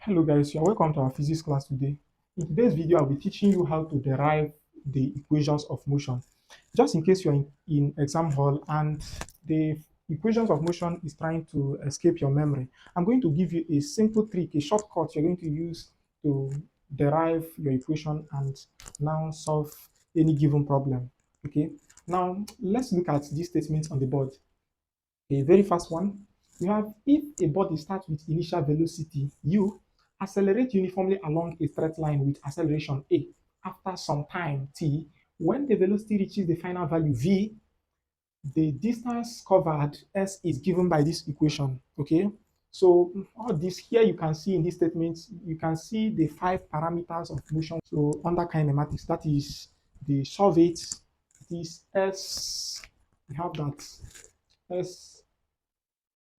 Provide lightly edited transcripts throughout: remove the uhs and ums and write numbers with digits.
Hello guys, you're welcome to our physics class today. In today's video, I'll be teaching you how to derive the equations of motion. Just in case you're in exam hall and the equations of motion is trying to escape your memory, I'm going to give you a simple trick, a shortcut you're going to use to derive your equation and now solve any given problem. Okay, now let's look at these statements on the board. A very fast one. We have if a body starts with initial velocity u, accelerate uniformly along a straight line with acceleration a. After some time t, when the velocity reaches the final value v, the distance covered s is given by this equation. Okay, so all this here you can see in this statement, you can see the 5 parameters of motion. So under kinematics, that is the solve it. This s, we have that s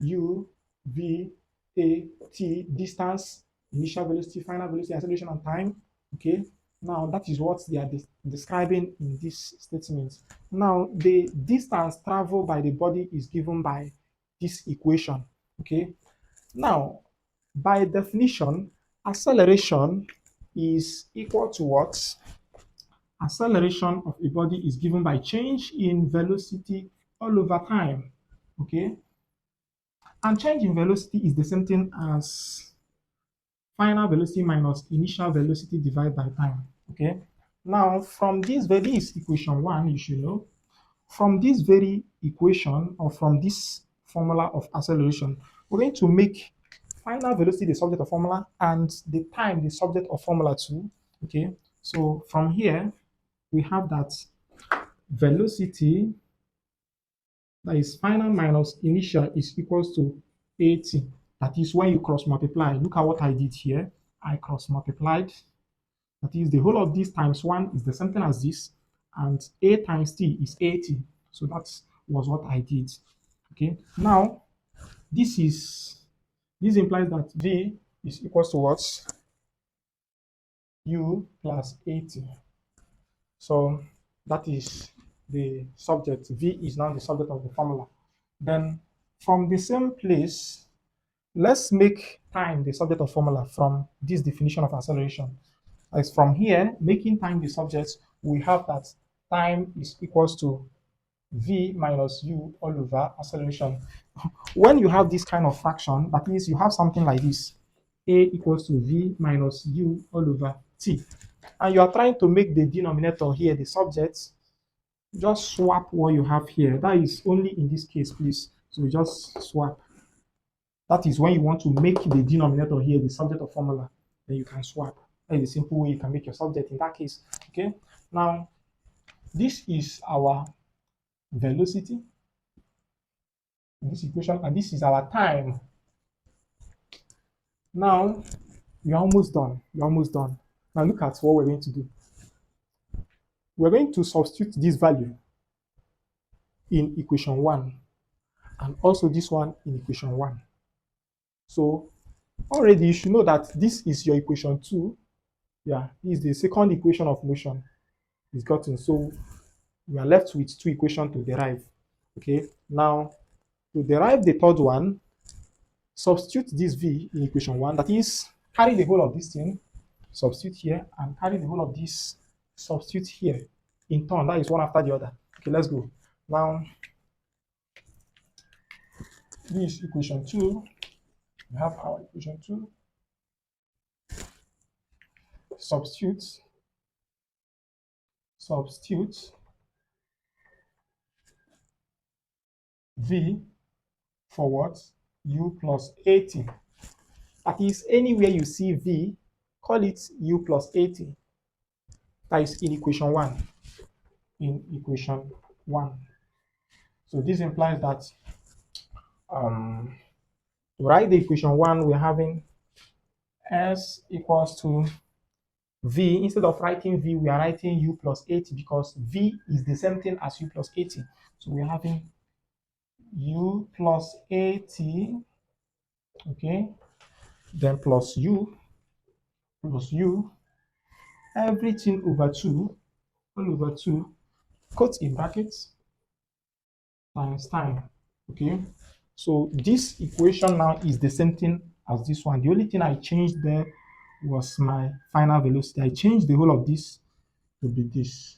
u, v, a, t, distance, initial velocity, final velocity, acceleration, and time. Okay, now that is what they are describing in this statement. Now, the distance traveled by the body is given by this equation. Okay, now by definition, acceleration is equal to what? Acceleration of a body is given by change in velocity all over time. Okay, and change in velocity is the same thing as final velocity minus initial velocity divided by time. Okay. Now, from this very equation one, you should know, from this very equation or from this formula of acceleration, we're going to make final velocity the subject of formula and the time the subject of formula two. Okay. So from here, we have that velocity, that is final minus initial, is equals to 80. That is when you cross multiply. Look at what I did here. I cross multiplied. That is the whole of this times 1 is the same thing as this. And a times t is 80. So that was what I did. Okay. Now, this implies that v is equals to what? U plus 80. So that is the subject. V is now the subject of the formula. Then from the same place, let's make time the subject of formula from this definition of acceleration. As from here, making time the subject, we have that time is equals to v minus u all over acceleration. When you have this kind of fraction, that means you have something like this. A equals to v minus u all over t. And you are trying to make the denominator here the subject. Just swap what you have here. That is only in this case, please. So just swap. That is when you want to make the denominator here the subject of formula, then you can swap. That is a simple way you can make your subject in that case. Okay. Now, this is our velocity in this equation, and this is our time. Now, you're almost done. You're almost done. Now, look at what we're going to do. We're going to substitute this value in equation 1 and also this one in equation 1. So, already you should know that this is your equation 2. Yeah, this is the second equation of motion is gotten. So, we are left with 2 equations to derive. Okay, now to derive the third one, substitute this v in equation 1. That is, carry the whole of this thing, substitute here, and carry the whole of this, substitute here in turn. That is one after the other. Okay, let's go. Now, this is equation 2. We have our equation 2. Substitute v for what? U plus 80. That is, anywhere you see v, call it u plus 80. That is in equation 1. In equation 1. So this implies that to write the equation 1, we're having s equals to v. Instead of writing v, we are writing u plus 80 because v is the same thing as u plus 80. So we're having u plus 80, okay, then plus u, everything over 2, all over 2, quote in brackets, times time, okay. So this equation now is the same thing as this one. The only thing I changed there was my final velocity. I changed the whole of this to be this.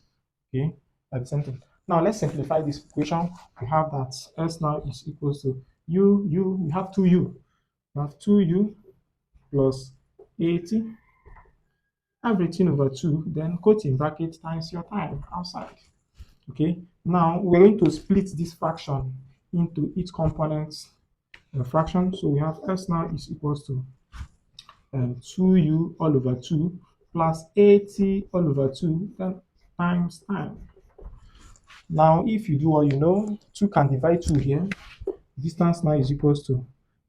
Okay, at the same thing. Now let's simplify this equation. We have that S now is equals to we have 2u. We have 2u plus 80 everything over 2, then quote in bracket times your time outside. Okay, now we're going to split this fraction into each component fraction. So we have S now is equals to 2u all over 2 plus 80 all over 2 then times time. Now, if you do what you know, 2 can divide 2 here. Distance now is equals to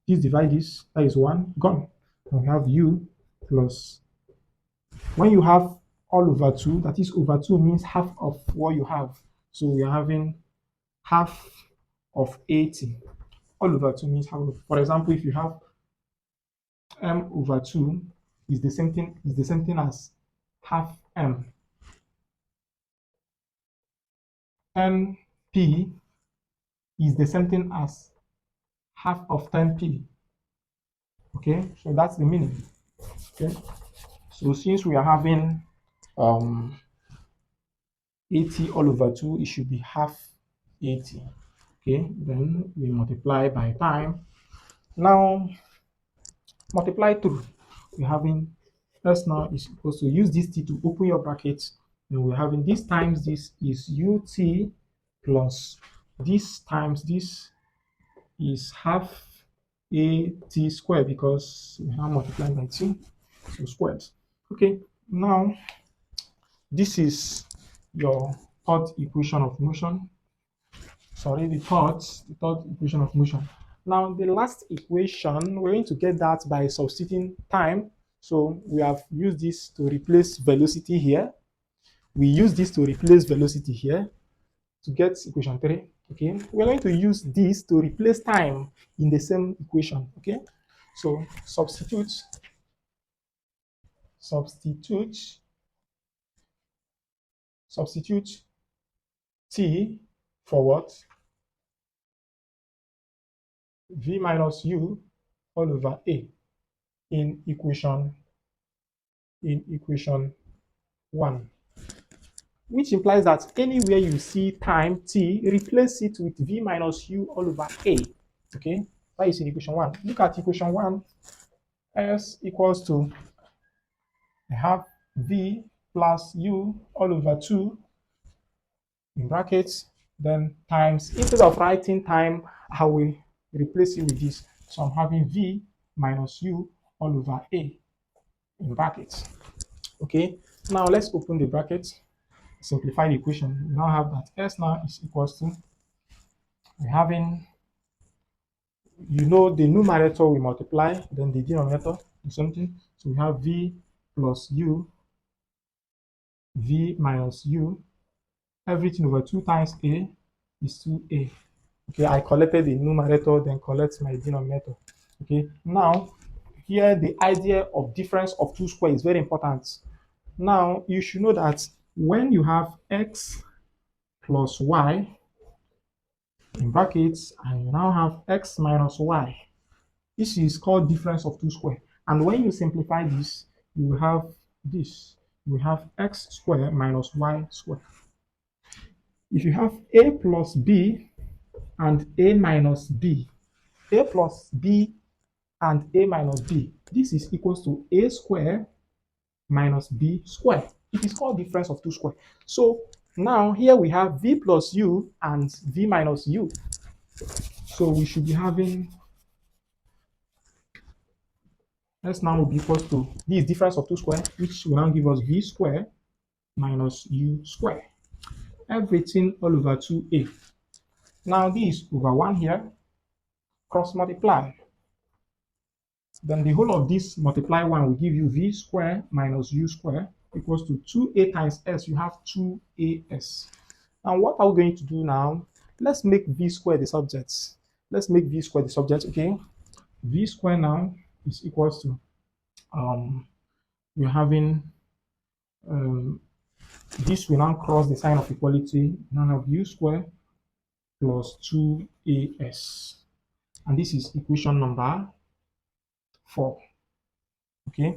this divide this, that is 1, gone. And we have u plus, when you have all over 2, that is over 2 means half of what you have. So we are having half of 80. All over 2 means half of, for example, if you have m over 2 is the same thing as half m. P is the same thing as half of 10p. Okay, so that's the meaning. Okay, so since we are having 80 all over 2, it should be half 80. Okay, then we multiply by time. Now multiply through, we're having S now is supposed to use this t to open your brackets. Then we're having this times this is ut plus this times this is half a t squared because we have multiplied by 2, so squared. Okay, now this is your third equation of motion. Sorry, the third equation of motion. Now the last equation, we're going to get that by substituting time. So we have used this to replace velocity here. We use this to replace velocity here to get equation 3. Okay, we're going to use this to replace time in the same equation. Okay, so substitute t for what? V minus u all over a in equation 1, which implies that anywhere you see time t, replace it with v minus u all over a. Okay, that is in equation 1. Look at equation 1. S equals to, I have v plus u all over 2 in brackets, then times, instead of writing time, I will replace it with this. So I'm having v minus u all over a in brackets. Okay, now let's open the bracket, simplify the equation. We now have that S now is equals to, we're having, you know, the numerator we multiply, then the denominator is something. So we have v plus u, v minus u, everything over 2 times a is 2a. Okay, I collected the numerator, then collect my denominator. Okay, now here the idea of difference of two squares is very important. Now you should know that when you have x plus y in brackets and you now have x minus y, this is called difference of two squares. And when you simplify this, you will have this. We have x squared minus y squared. If you have a plus b and a minus b, a plus b and a minus b, this is equals to a squared minus b squared. It is called difference of two squares. So now here we have v plus u and v minus u. So we should be having S now will be equals to this difference of two squares, which will now give us v squared minus u squared. Everything all over 2a. Now this over 1 here, cross multiply. Then the whole of this multiply 1 will give you v squared minus u squared equals to 2a times s. You have 2as. Now what are we going to do now? Let's make v squared the subject. Let's make v squared the subject. Okay, v squared now is equals to we're having this will now cross the sign of equality. Now have u squared plus 2as, and this is equation number 4. Okay.